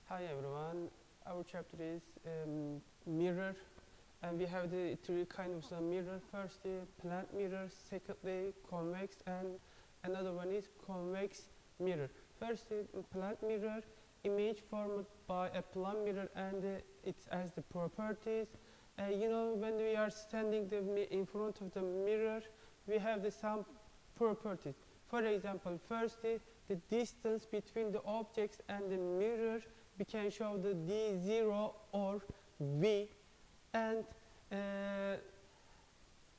Hi everyone, our chapter is mirror, and we have the three kinds of mirror. First, the plant mirror, secondly, convex, and another one is convex mirror. First, the plant mirror, image formed by a plant mirror, and it has the properties. When we are standing in front of the mirror, we have some properties. For example, first, the distance between the objects and the mirror, we can show the d0 or v, and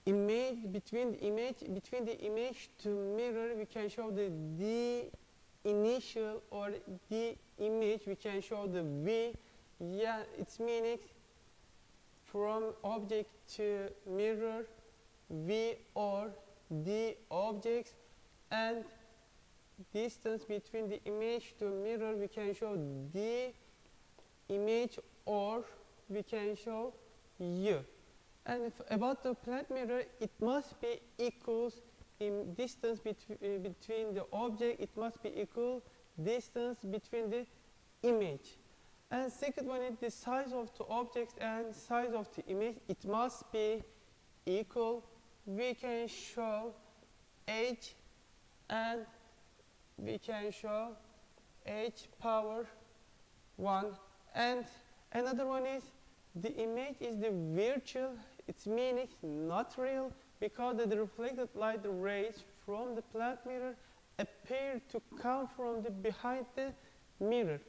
image between the image to mirror, we can show the d initial or d image, we can show the v. Yeah, it's meaning from object to mirror, v or d objects, and distance between the image to mirror, we can show d image or we can show u. And about the plant mirror, it must be equals in distance between the object, it must be equal distance between the image. And second one is the size of the objects and size of the image, it must be equal. We can show h, and we can show h power 1. And another one is the image is the virtual, it's meaning not real, because the reflected light rays from the plant mirror appear to come from the behind the mirror.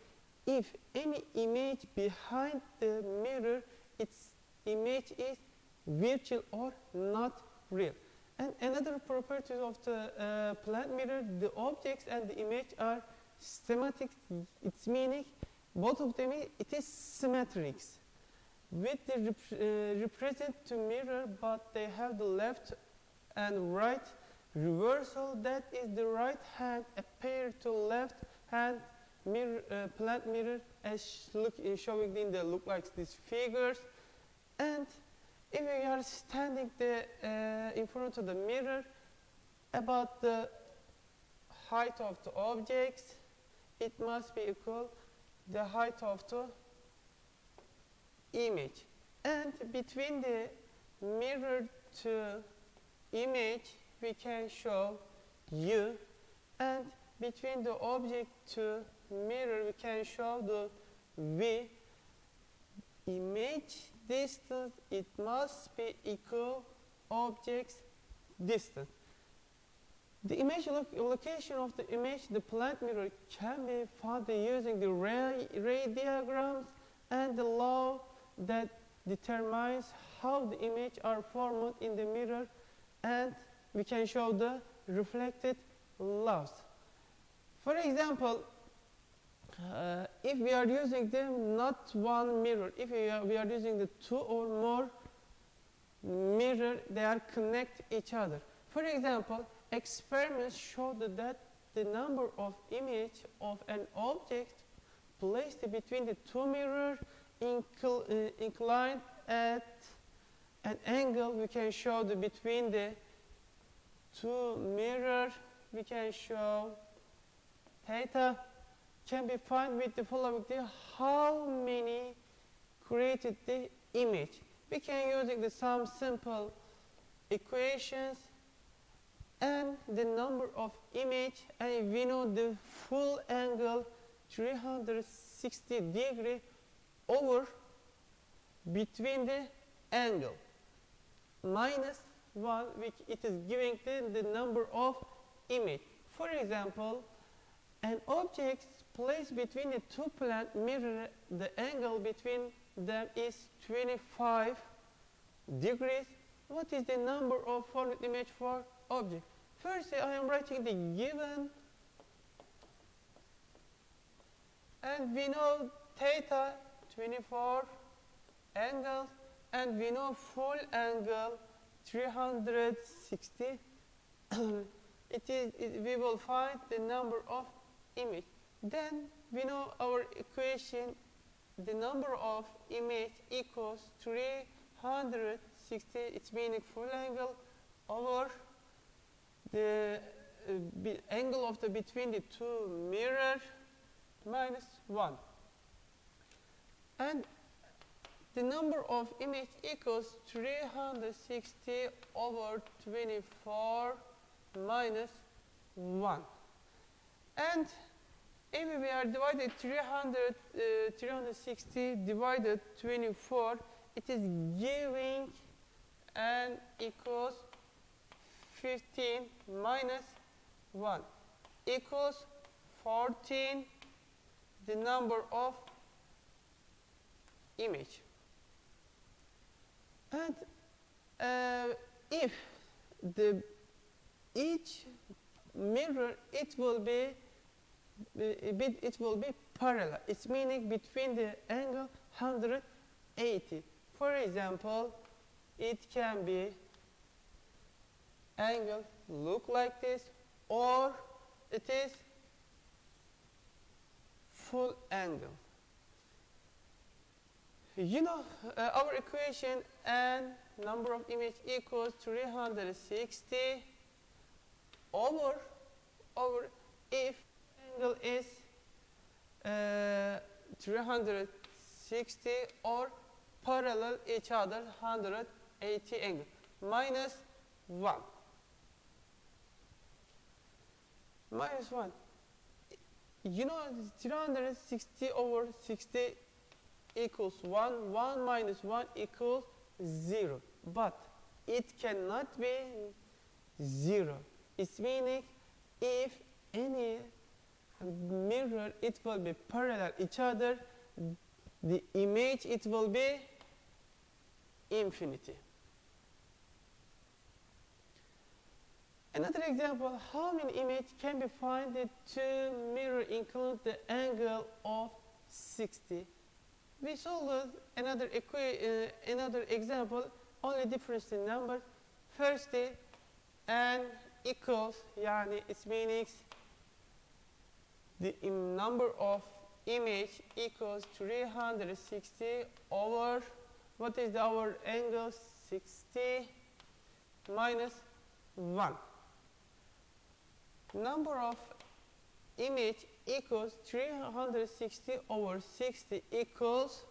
If any image behind the mirror, its image is virtual or not real. And another property of the plant mirror, the objects and the image are symmetric. It's meaning both of them it is symmetrics. With the represent to mirror, but they have the left and right reversal. That is the right hand appear to left hand mirror, plant mirror, as showing in the look like these figures. And if we are standing in front of the mirror, about the height of the objects, it must be equal the height of the image. And between the mirror to image, we can show u, and between the object to mirror, we can show the v. Image distance, it must be equal objects distance. The image location of the image, the plant mirror, can be found using the ray diagrams and the law that determines how the image are formed in the mirror, and we can show the reflected laws. For example, if we are using them not one mirror, if we are using the two or more mirror, they are connect each other. For example, experiments show that the number of image of an object placed between the two mirrors inclined at an angle, we can show between the two mirrors, we can show theta, can be found with the following, how many created the image. We can using some simple equations and the number of image, and we know the full angle 360 degree over between the angle minus 1, which it is giving the number of image. For example, an object placed between the two plant mirror, the angle between them is 25 degrees. What is the number of formed image for object? First, I am writing the given, and we know theta 24 angles, and we know full angle 360. We will find the number of image. Then we know our equation, the number of image equals 360, it's meaning full angle over the angle of between the two mirrors minus 1. And the number of image equals 360 over 24 minus 1. And if we are divided 360 divided 24, it is giving and equals 15 minus 1 equals 14, the number of image. And if each mirror, it will be parallel. It's meaning between the angle 180. For example, it can be angle look like this, or it is full angle. You know our equation, and number of image equals 360 over if angle is 360 or parallel each other 180 angle minus 1. Minus 1. You know 360 over 60 equals 1. 1 minus 1 equals 0. But it cannot be 0. It's meaning if any mirror, it will be parallel each other, the image, it will be infinity. Another example, how many images can be found that two mirror include the angle of 60? We solved another example, only difference in numbers. Firstly, n equals, yani it means the number of image equals 360 over, what is our angle? 60 minus 1. Number of image equals 360 over 60 equals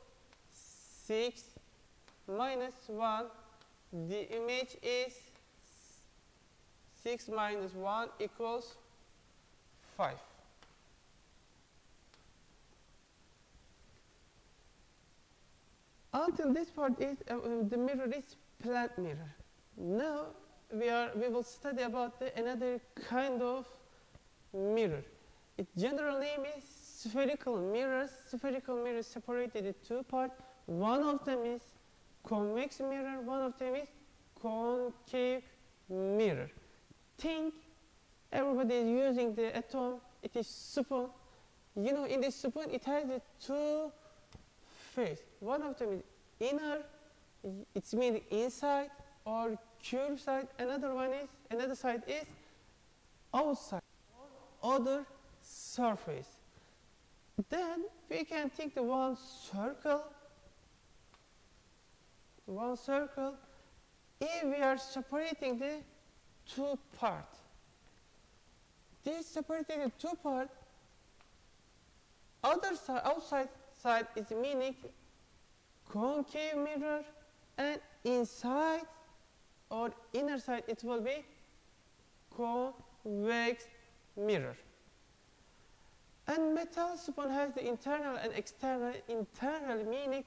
6 minus 1. The image is 6 minus 1 equals 5. Until this part is the mirror is flat mirror. Now we will study about another kind of mirror. Its general name is spherical mirrors. Spherical mirrors separated in two parts. One of them is convex mirror, one of them is concave mirror. Think everybody is using the atom, it is spoon. You know, in this spoon it has the two face. One of them is inner, it's meaning inside or curved side. Another side is outside, other surface. Then we can take the one circle. If we are separating the two parts, this separating the two parts, outside side is meaning concave mirror, and inside or inner side it will be convex mirror. And metal spoon has the internal and external. Internal meaning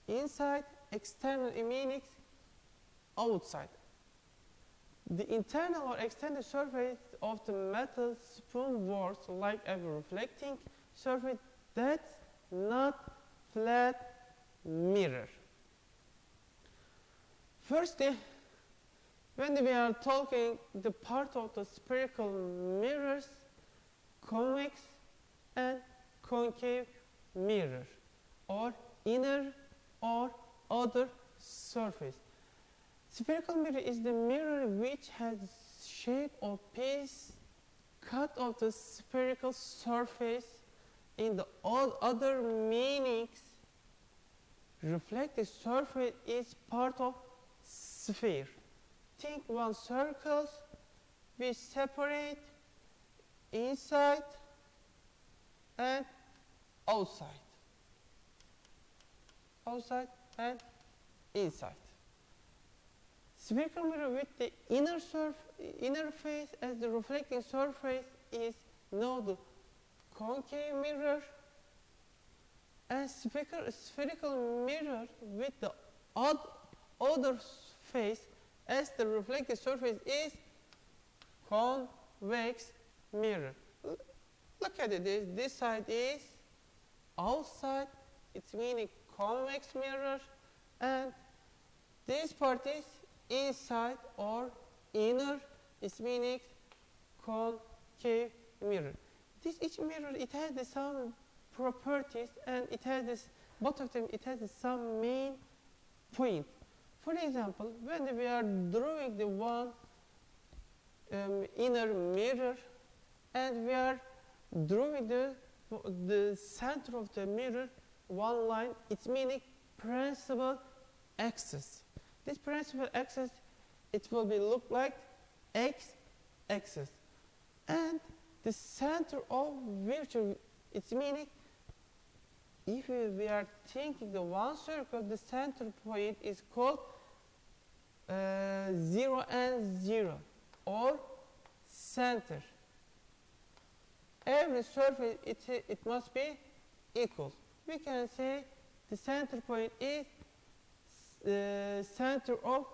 inside, external meaning outside. The internal or external surface of the metal spoon works like a reflecting surface. That's not flat mirror. Firstly, when we are talking the part of the spherical mirrors, convex and concave mirror, or inner or other surface. Spherical mirror is the mirror which has shape of piece cut of the spherical surface. In the all other meanings, reflective surface is part of sphere. Think one circle, we separate inside and outside. outside and inside. Spherical mirror with the inner face as the reflecting surface is now the concave mirror, and spherical mirror with the other face as the reflecting surface is convex mirror. Look at it. This side is outside, it's meaning convex mirror, and this part is inside or inner, it's meaning concave mirror. Each mirror, it has some properties, and it has both of them, it has some main point. For example, when we are drawing the one inner mirror, and we are drawing the center of the mirror, one line, it's meaning principal axis. This principal axis, it will be look like x-axis, and the center of virtue, it's meaning if we are thinking the one circle, the center point is called 0 and 0 or center. Every surface, it must be equal. We can say the center point is the center of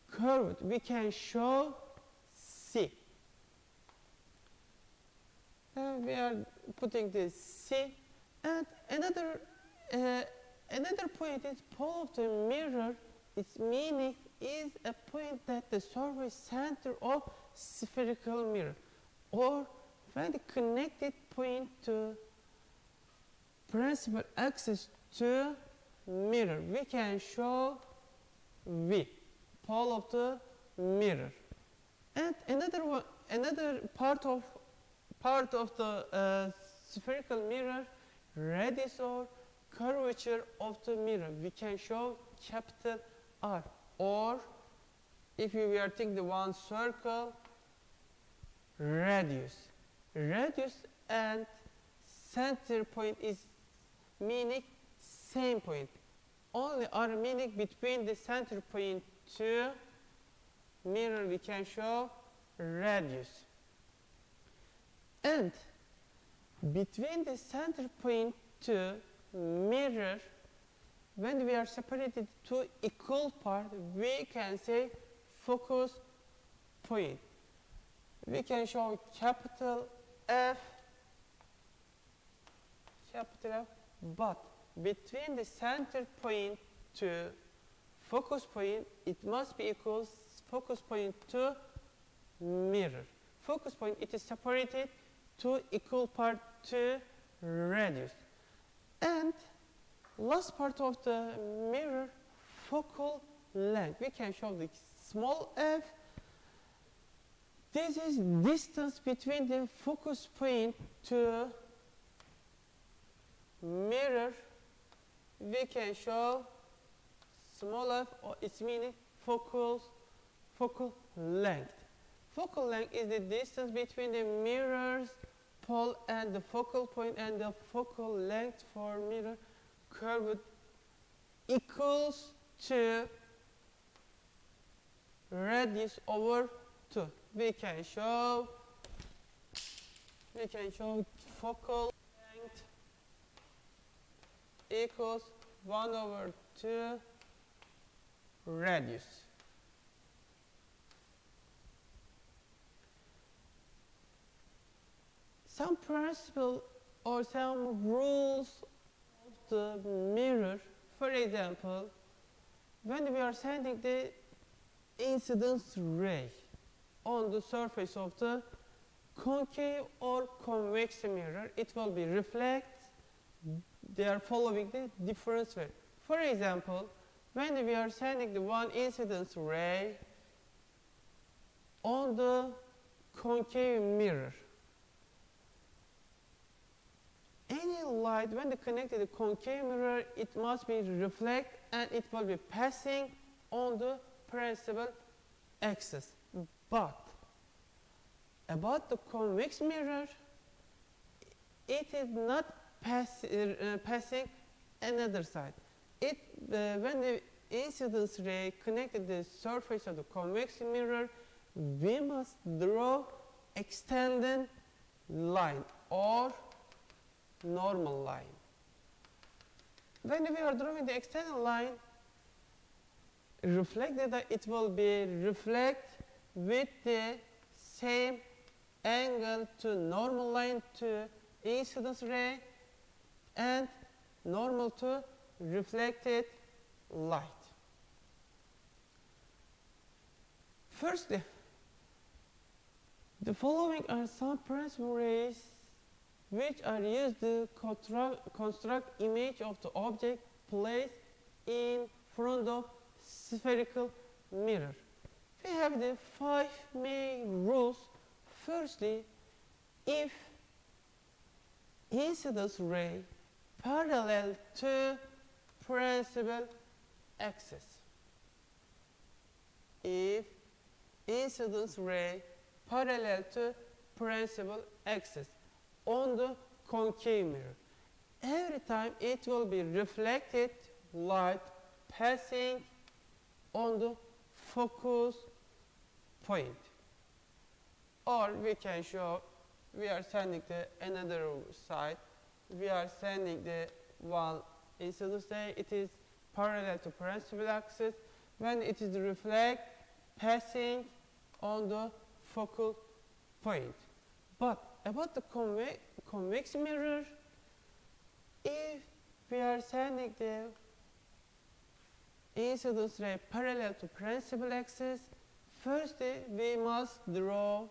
curve. We can show C. And we are putting this C. And another point is pole of the mirror. Its meaning is a point that the surface center of spherical mirror, or when the connected point to principal axis to mirror, we can show V, pole of the mirror. And another part of the spherical mirror, radius or curvature of the mirror, we can show capital R. Or if we are thinking the one circle, radius. Radius and center point is meaning same point. Only R meaning between the center point to mirror, we can show radius. And between the center point to mirror, when we are separated to equal part, we can say focus point. We can show capital F, but between the center point to focus point, it must be equal focus point to mirror. Focus point, it is separated to equal part to radius. And last part of the mirror, focal length. We can show the small f. This is distance between the focus point to mirror. We can show small f, or its meaning focal length. Focal length is the distance between the mirror's pole and the focal point, and the focal length for mirror curve equals to radius over 2. We can show focal length equals 1 over 2 radius. Some principle or some rules of the mirror. For example, when we are sending the incidence ray on the surface of the concave or convex mirror, it will be reflect. They are following the difference way. For example, when we are sending the one incidence ray on the concave mirror, any light, when they connect to the concave mirror, it must be reflect and it will be passing on the principal axis. But about the convex mirror, it is not passing another side. When the incidence ray connected the surface of the convex mirror, we must draw extended line or normal line. When we are drawing the extended line, reflected, it will be reflect with the same angle to normal line to incidence ray and normal to reflected light. Firstly, the following are some principal rays which are used to construct image of the object placed in front of spherical mirror. We have the 5 main rules. Firstly, if incidence ray parallel to principal axis, if incidence ray parallel to principal axis on the concave mirror, every time it will be reflected light passing on the focus point. Or we can show, we are sending the another side, we are sending the one incidence ray, it is parallel to principal axis, when it is reflect passing on the focal point. But about the convex mirror, if we are sending the incidence ray parallel to principal axis, firstly we must draw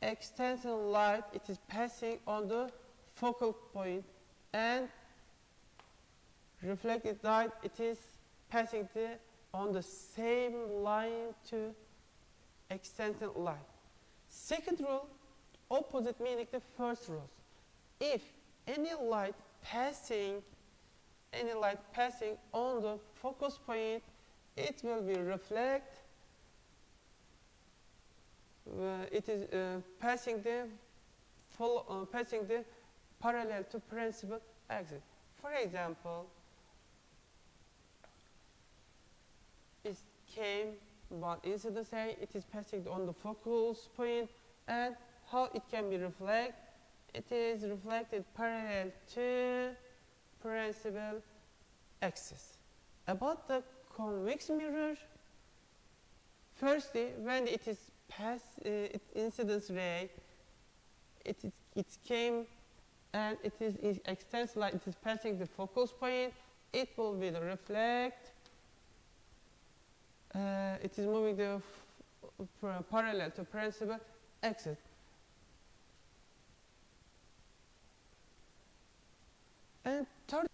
extension light, it is passing on the focal point, and reflected light, it is passing on the same line to extension light. Second rule, opposite meaning the first rule. If any light passing on the focus point, it will be reflect. It is passing the parallel to principal axis. For example, it came one incidence ray, it is passing on the focus point, and how it can be reflected? It is reflected parallel to principal axis. About the convex mirror, firstly, when it is incidence ray, it came and it is extends light, it is passing the focus point, it will be the reflect. It is moving the parallel to principal axis. And third,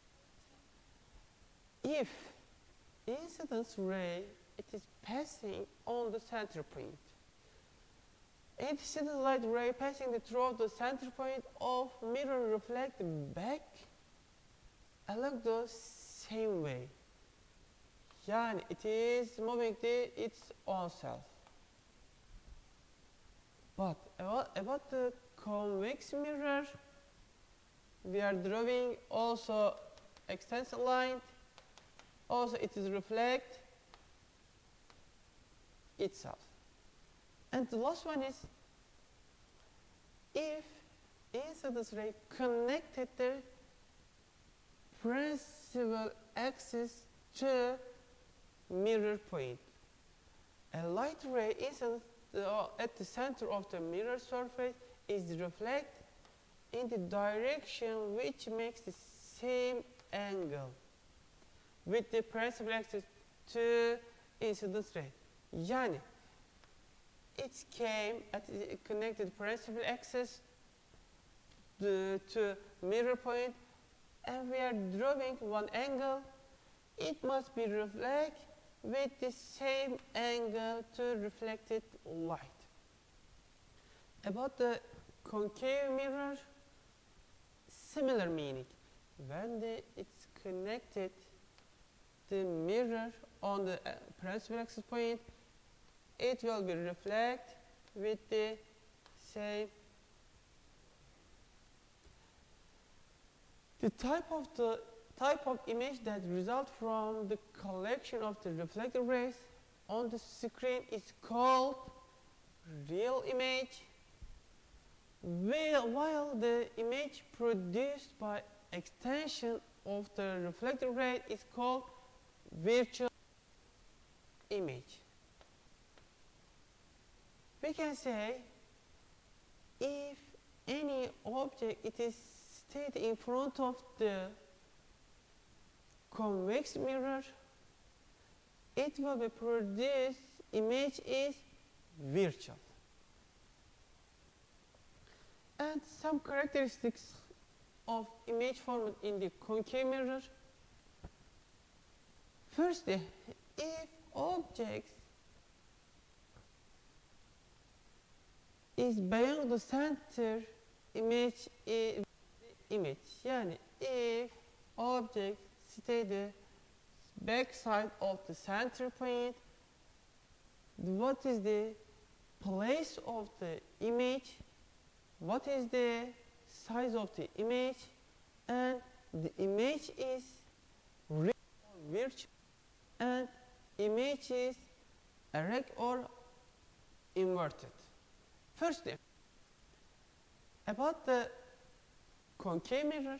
if incidence ray, it is passing on the center point, incident light ray passing through the center point of mirror reflect back along the same way. Yani it is moving its own self. But about the convex mirror, we are drawing also extension line. Also it is reflect itself. And the last one is, if incidence ray connected the principal axis to mirror point, a light ray incident at the center of the mirror surface is reflected in the direction which makes the same angle with the principal axis to incidence ray. Yani it came at the connected principal axis to mirror point, and we are drawing one angle. It must be reflected with the same angle to reflected light. About the concave mirror, similar meaning. When it's connected the mirror on the principal axis point, it will be reflected with the same The type of image that results from the collection of the reflected rays on the screen is called real image, while the image produced by extension of the reflected ray is called virtual image. We can say if any object it is stayed in front of the convex mirror, it will be produced image is virtual. And some characteristics of image formed in the concave mirror. Firstly, if objects is beyond the center, image is image. Yani if objects stay the back side of the center point, what is the place of the image, what is the size of the image, and the image is real or virtual, and image is erect or inverted. Firstly, about the concave mirror,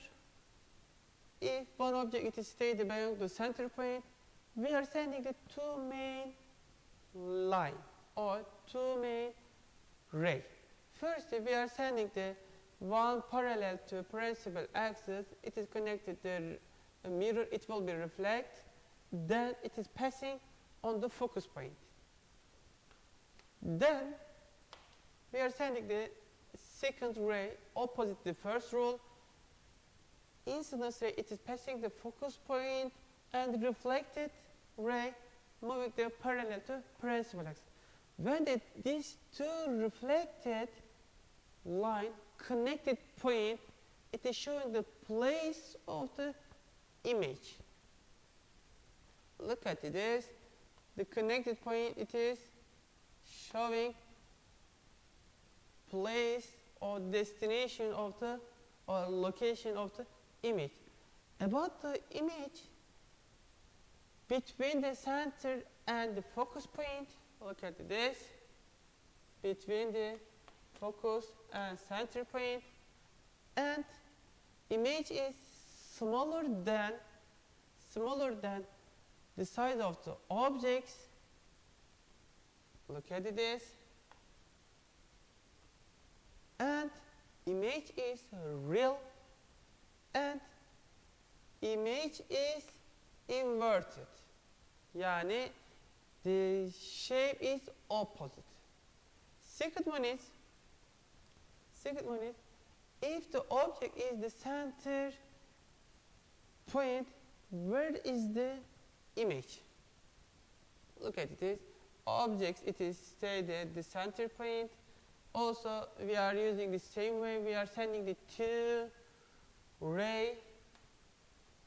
if one object is stayed beyond the center point, we are sending the two main line or two main ray. First, we are sending the one parallel to principal axis. It is connected to a mirror. It will be reflect. Then it is passing on the focus point. Then we are sending the second ray opposite the first rule. Incidence ray, it is passing the focus point, and reflected ray moving the parallel to principal axis. When these two reflected line connected point, it is showing the place of the image. Look at this. The connected point, it is showing place or destination of the or location of the image. About the image between the center and the focus point, look at this. Between the focus and center point, and image is smaller than the size of the objects. Look at this. And image is real, and image is inverted. Yani the shape is opposite. Second one is if the object is the center point, where is the image? Look at this. Objects, it is stayed at the center point. Also, we are using the same way. We are sending the two ray.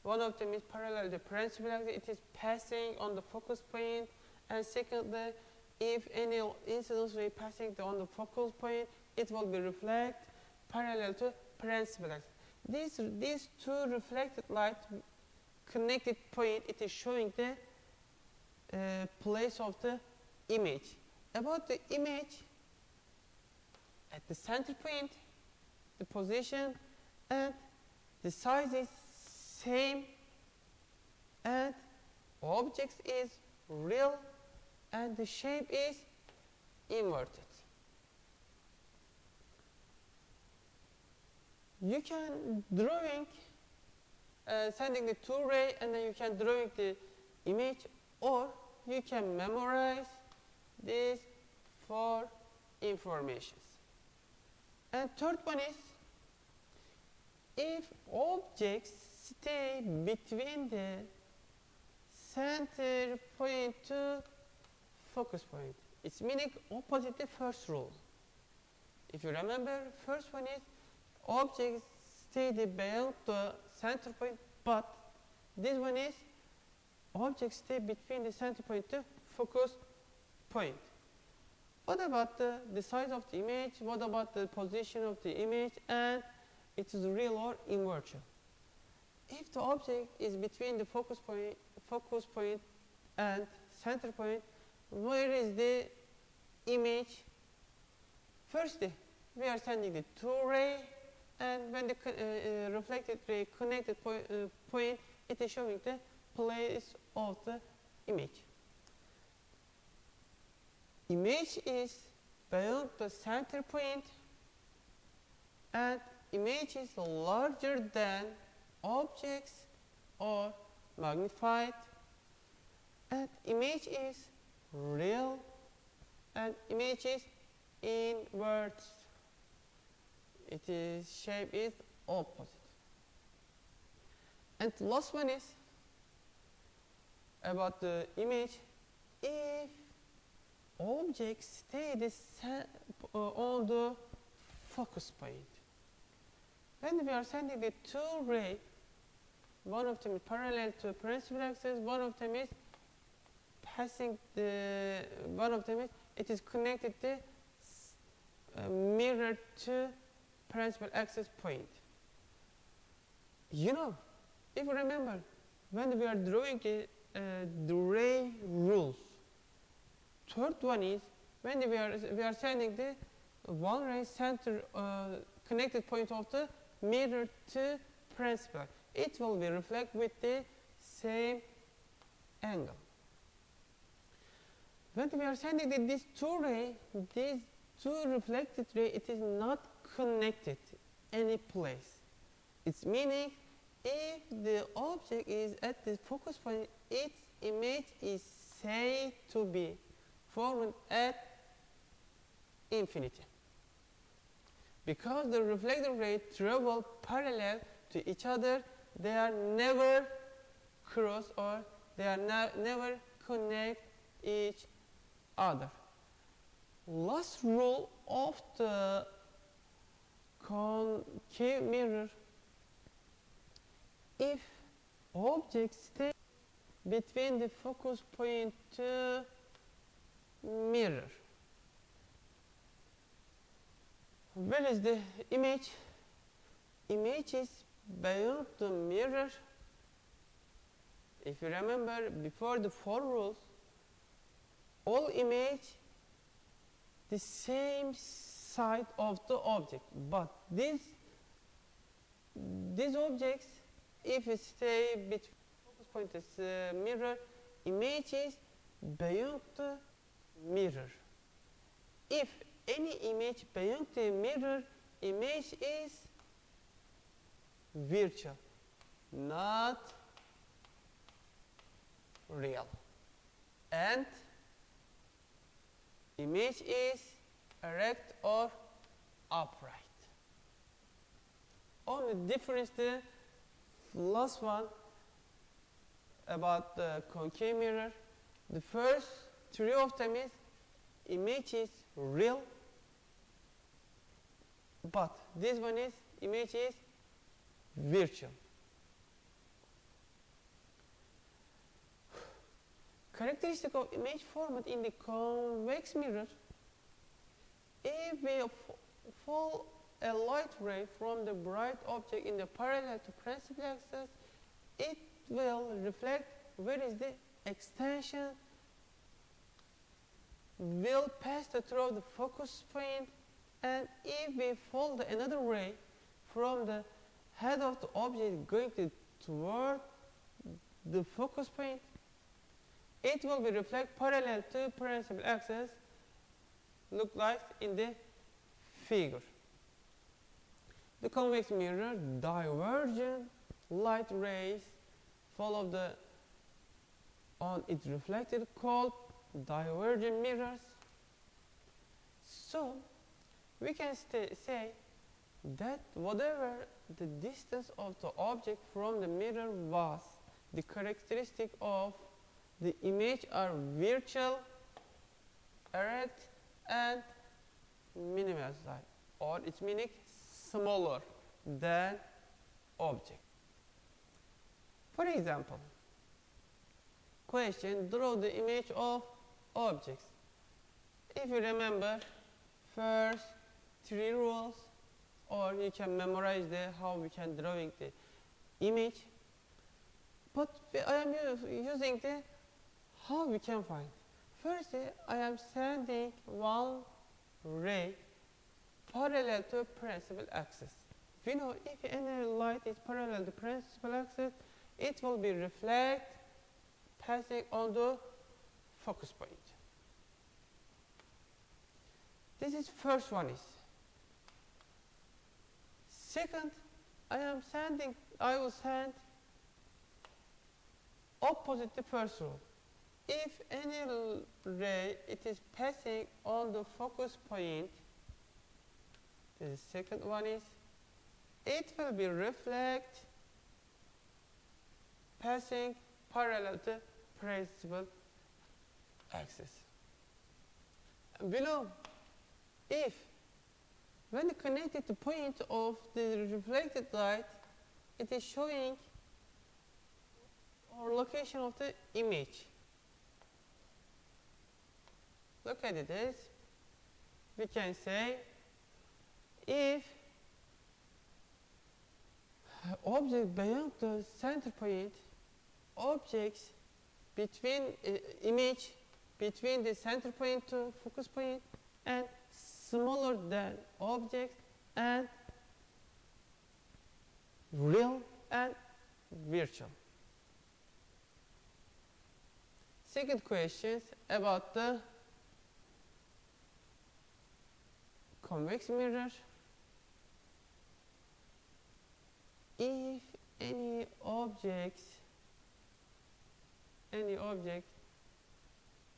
One of them is parallel to the principal axis. It is passing on the focus point. And secondly, if any incidence ray passing on the focal point, it will be reflect parallel to principal axis. These two reflected light connected point, it is showing the place of the image. About the image, at the center point, the position and the size is same, and objects is real, and the shape is inverted. You can drawing sending the two ray, and then you can drawing the image, or you can memorize these four informations. And third one is if objects stay between the center point to focus point, it's meaning opposite the first rule. If you remember, first one is objects stay beyond the center point, but this one is objects stay between the center point to focus point. What about the size of the image? What about the position of the image? And it is real or inverted? if the object is between the focus point and center point, where is the image? Firstly, we are sending the two ray, and when the reflected ray connected point, it is showing the place of the image. Image is beyond the center point, and image is larger than objects or magnified, and image is real, and image is inverted. Its shape is opposite. And the last one is about the image. If objects stay on the focus point, when we are sending the two rays, one of them is parallel to principal axis, one of them is passing the, it is connected the mirror to principal axis point. You know, if you remember, when we are drawing the ray rules, third one is when we are sending the one ray center connected point of the mirror to principal, it will be reflect with the same angle. When we are sending these two reflected ray, it is not connected any place. Its meaning, if the object is at the focus point, its image is said to be formed at infinity. Because the reflected ray travel parallel to each other, they are never cross, or they are never connect each other. Last rule of the concave mirror: if objects stay between the focus point to mirror, where is the image? Image is beyond the mirror. If you remember, before the four rules, all image the same side of the object, but these objects, if it stay between focus point and mirror, image is beyond the mirror. If any image beyond the mirror, image is virtual, not real, and image is erect or upright. Only difference the last one about the concave mirror. The first three of them is image is real, but this one is image is virtual. Characteristic of image formed in the convex mirror: if we fall a light ray from the bright object in the parallel to principal axis, it will reflect where is the extension, will pass through the focus point, and if we fold another ray from the head of the object going toward the focus point, it will be reflect parallel to principal axis, look like in the figure. The convex mirror, divergent light rays follow on its reflected, called divergent mirrors. So we can say that whatever the distance of the object from the mirror was, the characteristic of the image are virtual, erect, and minimal size, or its meaning smaller than object. For example, question: draw the image of objects. If you remember first three rules, or you can memorize how we can drawing the image. But I am using the how we can find. Firstly, I am sending one ray parallel to principal axis. We know if any light is parallel to principal axis, it will be reflect passing on the focus point. This is first one is. Second, I will send opposite the first rule. If any ray it is passing on the focus point, the second one is, it will be reflect passing parallel to principal axis. And below, if when connected to point of the reflected light, it is showing or location of the image. Look at this. We can say if object beyond the center point, objects between image between the center point to focus point and smaller than objects and real and virtual. Second question about the convex mirror. If any object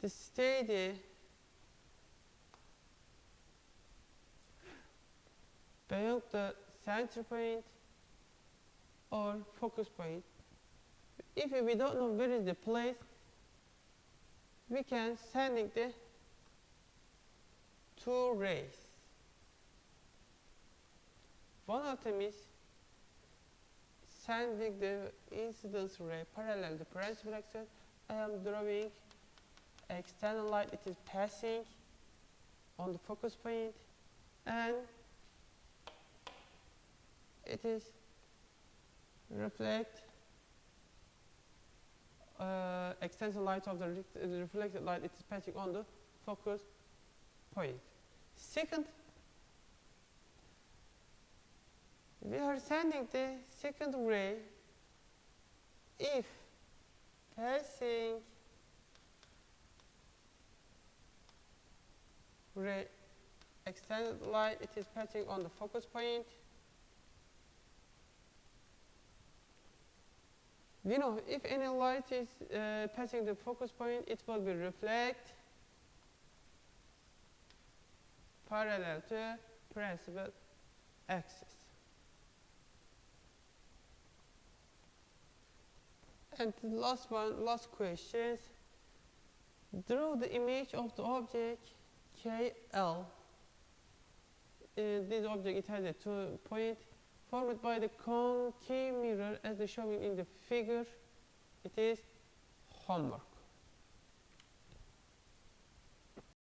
the steady beyond the center point or focus point, if we don't know where is the place, we can sending the two rays. One of them is sending the incidence ray parallel to principal axis. I am drawing external light, it is passing on the focus point, and it is reflect external light of the reflected light, it is passing on the focus point. Second, we are sending the second ray if passing ray extended light, it is passing on the focus point. We know if any light is passing the focus point, it will be reflect parallel to principal axis. And the last one, last questions. Draw the image of the object KL. This object, it has a 2 point formed by the concave mirror as shown in the figure. It is homework.